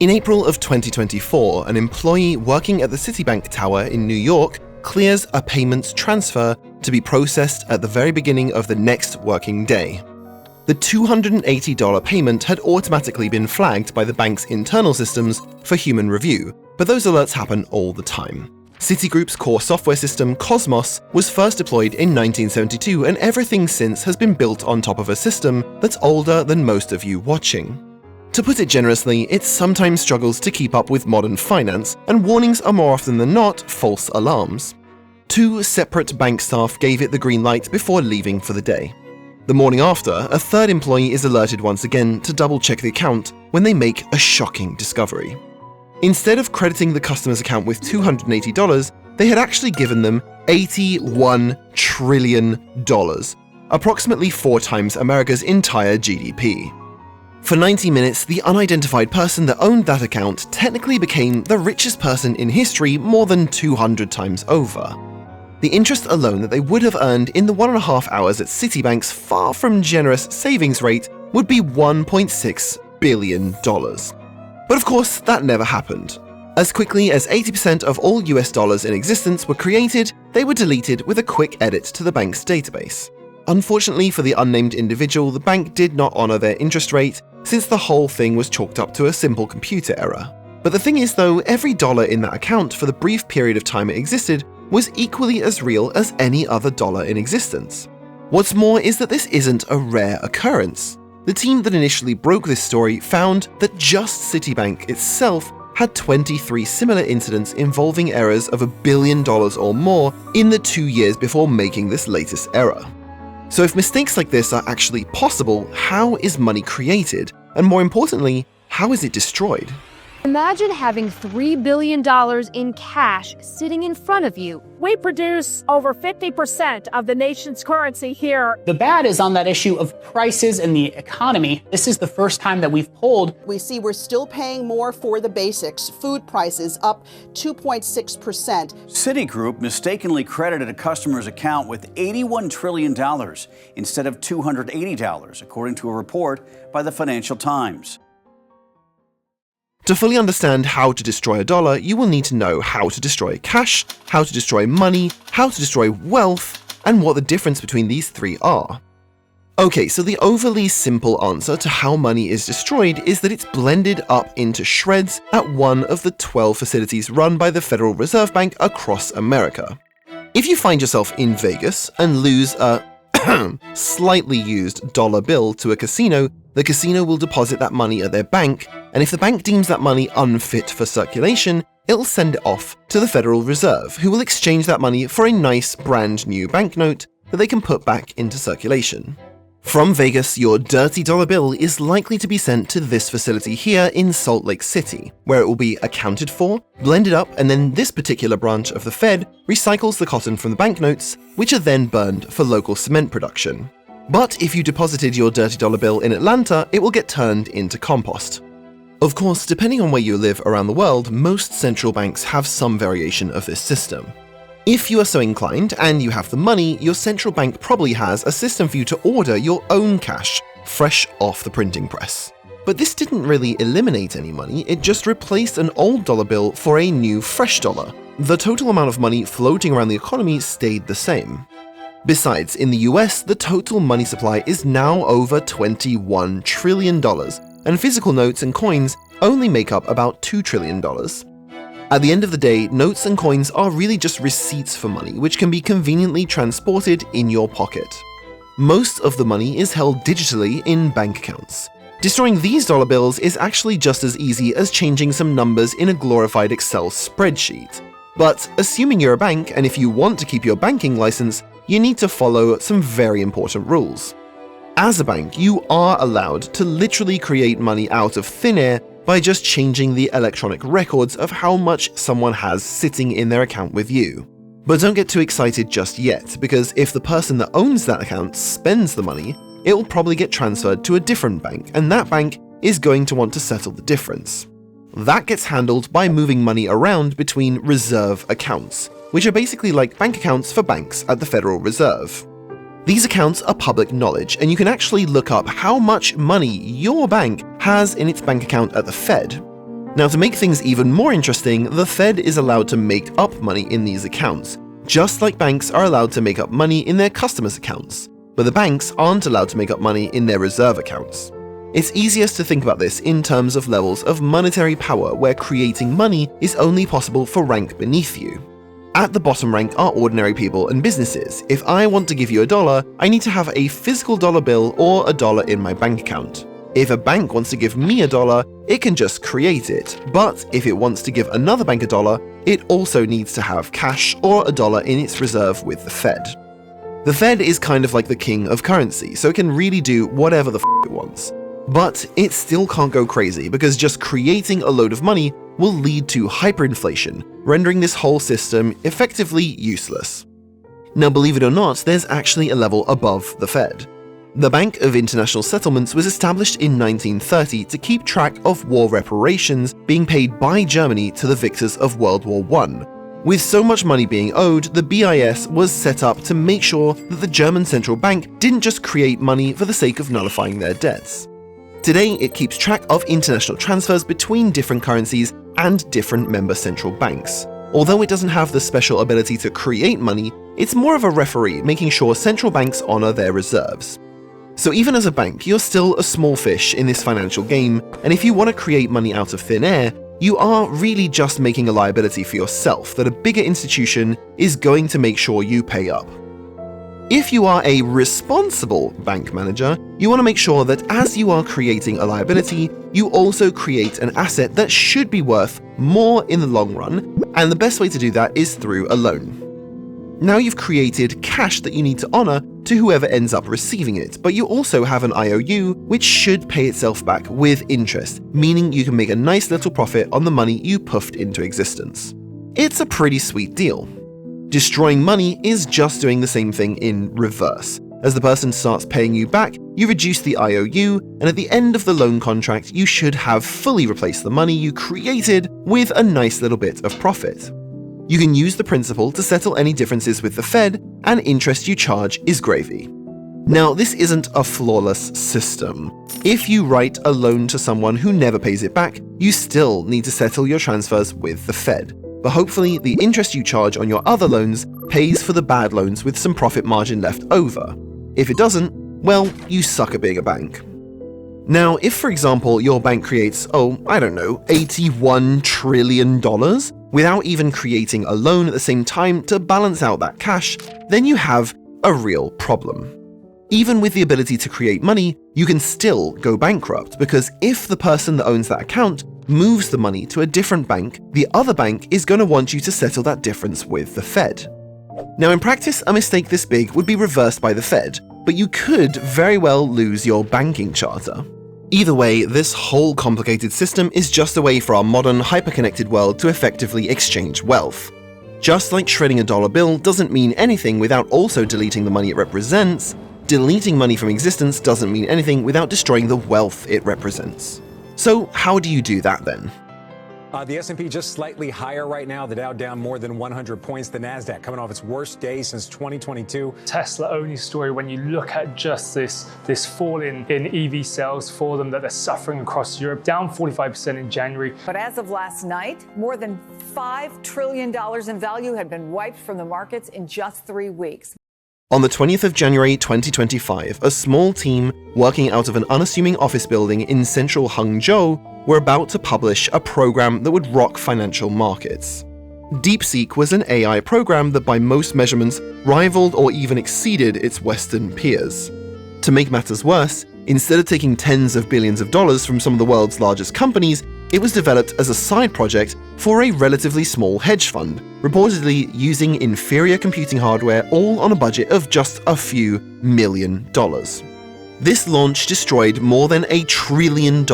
In April of 2024, an employee working at the Citibank Tower in New York clears a payments transfer to be processed at the very beginning of the next working day. The $280 payment had automatically been flagged by the bank's internal systems for human review, but those alerts happen all the time. Citigroup's core software system, Cosmos, was first deployed in 1972, and everything since has been built on top of a system that's older than most of you watching. To put it generously, it sometimes struggles to keep up with modern finance, and warnings are more often than not false alarms. 2 separate bank staff gave it the green light before leaving for the day. The morning after, a third employee is alerted once again to double-check the account when they make a shocking discovery. Instead of crediting the customer's account with $280, they had actually given them $81 trillion, approximately 4 times America's entire GDP. For 90 minutes, the unidentified person that owned that account technically became the richest person in history more than 200 times over. The interest alone that they would have earned in the 1.5 hours at Citibank's far from generous savings rate would be $1.6 billion. But of course, that never happened. As quickly as 80% of all US dollars in existence were created, they were deleted with a quick edit to the bank's database. Unfortunately for the unnamed individual, the bank did not honor their interest rate, since the whole thing was chalked up to a simple computer error. But the thing is though, every dollar in that account for the brief period of time it existed was equally as real as any other dollar in existence. What's more is that this isn't a rare occurrence. The team that initially broke this story found that just Citibank itself had 23 similar incidents involving errors of $1 billion or more in the 2 years before making this latest error. So if mistakes like this are actually possible, how is money created? And more importantly, how is it destroyed? Imagine having $3 billion in cash sitting in front of you. We produce over 50% of the nation's currency here. The bad is on that issue of prices and the economy. This is the first time that we've polled. We see we're still paying more for the basics. Food prices up 2.6%. Citigroup mistakenly credited a customer's account with $81 trillion instead of $280, according to a report by the Financial Times. To fully understand how to destroy a dollar, you will need to know how to destroy cash, how to destroy money, how to destroy wealth, and what the difference between these 3 are. Okay, so the overly simple answer to how money is destroyed is that it's blended up into shreds at one of the 12 facilities run by the Federal Reserve Bank across America. If you find yourself in Vegas and lose a slightly used dollar bill to a casino, the casino will deposit that money at their bank, and if the bank deems that money unfit for circulation, it'll send it off to the Federal Reserve, who will exchange that money for a nice brand new banknote that they can put back into circulation. From Vegas, your dirty dollar bill is likely to be sent to this facility here in Salt Lake City, where it will be accounted for, blended up, and then this particular branch of the Fed recycles the cotton from the banknotes, which are then burned for local cement production. But if you deposited your dirty dollar bill in Atlanta, it will get turned into compost. Of course, depending on where you live around the world, most central banks have some variation of this system. If you are so inclined and you have the money, your central bank probably has a system for you to order your own cash, fresh off the printing press. But this didn't really eliminate any money, it just replaced an old dollar bill for a new fresh dollar. The total amount of money floating around the economy stayed the same. Besides, in the US, the total money supply is now over $21 trillion, and physical notes and coins only make up about $2 trillion. At the end of the day, notes and coins are really just receipts for money, which can be conveniently transported in your pocket. Most of the money is held digitally in bank accounts. Destroying these dollar bills is actually just as easy as changing some numbers in a glorified Excel spreadsheet. But assuming you're a bank, and if you want to keep your banking license, you need to follow some very important rules. As a bank, you are allowed to literally create money out of thin air by just changing the electronic records of how much someone has sitting in their account with you. But don't get too excited just yet, because if the person that owns that account spends the money, it will probably get transferred to a different bank, and that bank is going to want to settle the difference. That gets handled by moving money around between reserve accounts, which are basically like bank accounts for banks at the Federal Reserve. These accounts are public knowledge, and you can actually look up how much money your bank has in its bank account at the Fed. Now, to make things even more interesting, the Fed is allowed to make up money in these accounts, just like banks are allowed to make up money in their customers' accounts, but the banks aren't allowed to make up money in their reserve accounts. It's easiest to think about this in terms of levels of monetary power where creating money is only possible for rank beneath you. At the bottom rank are ordinary people and businesses. If I want to give you $1, I need to have a physical dollar bill or $1 in my bank account. If a bank wants to give me $1, it can just create it, but if it wants to give another bank $1, it also needs to have cash or $1 in its reserve with the Fed. The Fed is kind of like the king of currency, so it can really do whatever the it wants. But it still can't go crazy because just creating a load of money will lead to hyperinflation, rendering this whole system effectively useless. Now, believe it or not, there's actually a level above the Fed. The Bank of International Settlements was established in 1930 to keep track of war reparations being paid by Germany to the victors of World War I. With so much money being owed, the BIS was set up to make sure that the German central bank didn't just create money for the sake of nullifying their debts. Today, it keeps track of international transfers between different currencies and different member central banks. Although it doesn't have the special ability to create money, it's more of a referee, making sure central banks honor their reserves. So even as a bank, you're still a small fish in this financial game, and if you want to create money out of thin air, you are really just making a liability for yourself that a bigger institution is going to make sure you pay up. If you are a responsible bank manager, you want to make sure that as you are creating a liability, you also create an asset that should be worth more in the long run, and the best way to do that is through a loan. Now you've created cash that you need to honor to whoever ends up receiving it, but you also have an IOU which should pay itself back with interest, meaning you can make a nice little profit on the money you puffed into existence. It's a pretty sweet deal. Destroying money is just doing the same thing in reverse. As the person starts paying you back, you reduce the IOU, and at the end of the loan contract, you should have fully replaced the money you created with a nice little bit of profit. You can use the principal to settle any differences with the Fed, and interest you charge is gravy. Now, this isn't a flawless system. If you write a loan to someone who never pays it back, you still need to settle your transfers with the Fed. But hopefully, the interest you charge on your other loans pays for the bad loans with some profit margin left over. If it doesn't, well, you suck at being a bank. Now, if for example your bank creates, $81 trillion without even creating a loan at the same time to balance out that cash, then you have a real problem. Even with the ability to create money, you can still go bankrupt because if the person that owns that account moves the money to a different bank, the other bank is going to want you to settle that difference with the Fed. Now, in practice, a mistake this big would be reversed by the Fed, but you could very well lose your banking charter. Either way, this whole complicated system is just a way for our modern, hyper-connected world to effectively exchange wealth. Just like shredding a dollar bill doesn't mean anything without also deleting the money it represents, deleting money from existence doesn't mean anything without destroying the wealth it represents. So how do you do that then? The S&P just slightly higher right now. The Dow down more than 100 points. The Nasdaq coming off its worst day since 2022. Tesla only story when you look at just this fall in EV sales for them that they're suffering across Europe, down 45% in January. But as of last night, more than $5 trillion in value had been wiped from the markets in just 3 weeks. On the 20th of January 2025, a small team working out of an unassuming office building in central Hangzhou were about to publish a program that would rock financial markets. DeepSeek was an AI program that by most measurements rivaled or even exceeded its Western peers. To make matters worse, instead of taking tens of billions of dollars from some of the world's largest companies, it was developed as a side project for a relatively small hedge fund, reportedly using inferior computing hardware all on a budget of just a few $1 million. This launch destroyed more than $1 trillion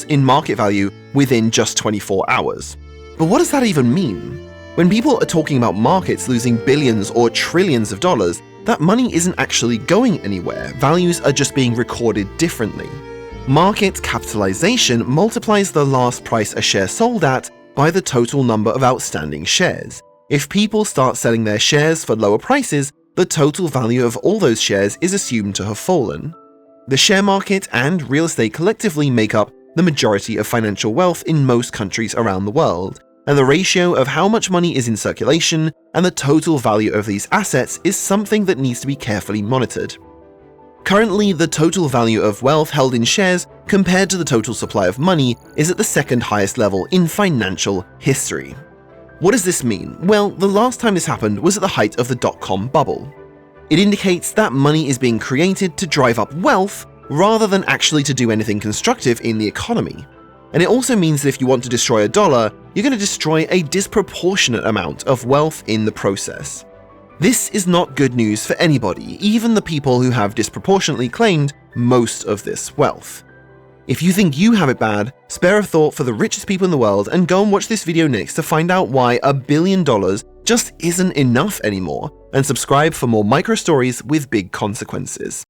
in market value within just 24 hours. But what does that even mean? When people are talking about markets losing billions or trillions of dollars, that money isn't actually going anywhere. Values are just being recorded differently. Market capitalization multiplies the last price a share sold at by the total number of outstanding shares. If people start selling their shares for lower prices, the total value of all those shares is assumed to have fallen. The share market and real estate collectively make up the majority of financial wealth in most countries around the world, and the ratio of how much money is in circulation and the total value of these assets is something that needs to be carefully monitored. Currently, the total value of wealth held in shares compared to the total supply of money is at the second highest level in financial history. What does this mean? Well, the last time this happened was at the height of the dot-com bubble. It indicates that money is being created to drive up wealth rather than actually to do anything constructive in the economy. And it also means that if you want to destroy a dollar, you're going to destroy a disproportionate amount of wealth in the process. This is not good news for anybody, even the people who have disproportionately claimed most of this wealth. If you think you have it bad, spare a thought for the richest people in the world and go and watch this video next to find out why $1 billion just isn't enough anymore, and subscribe for more micro stories with big consequences.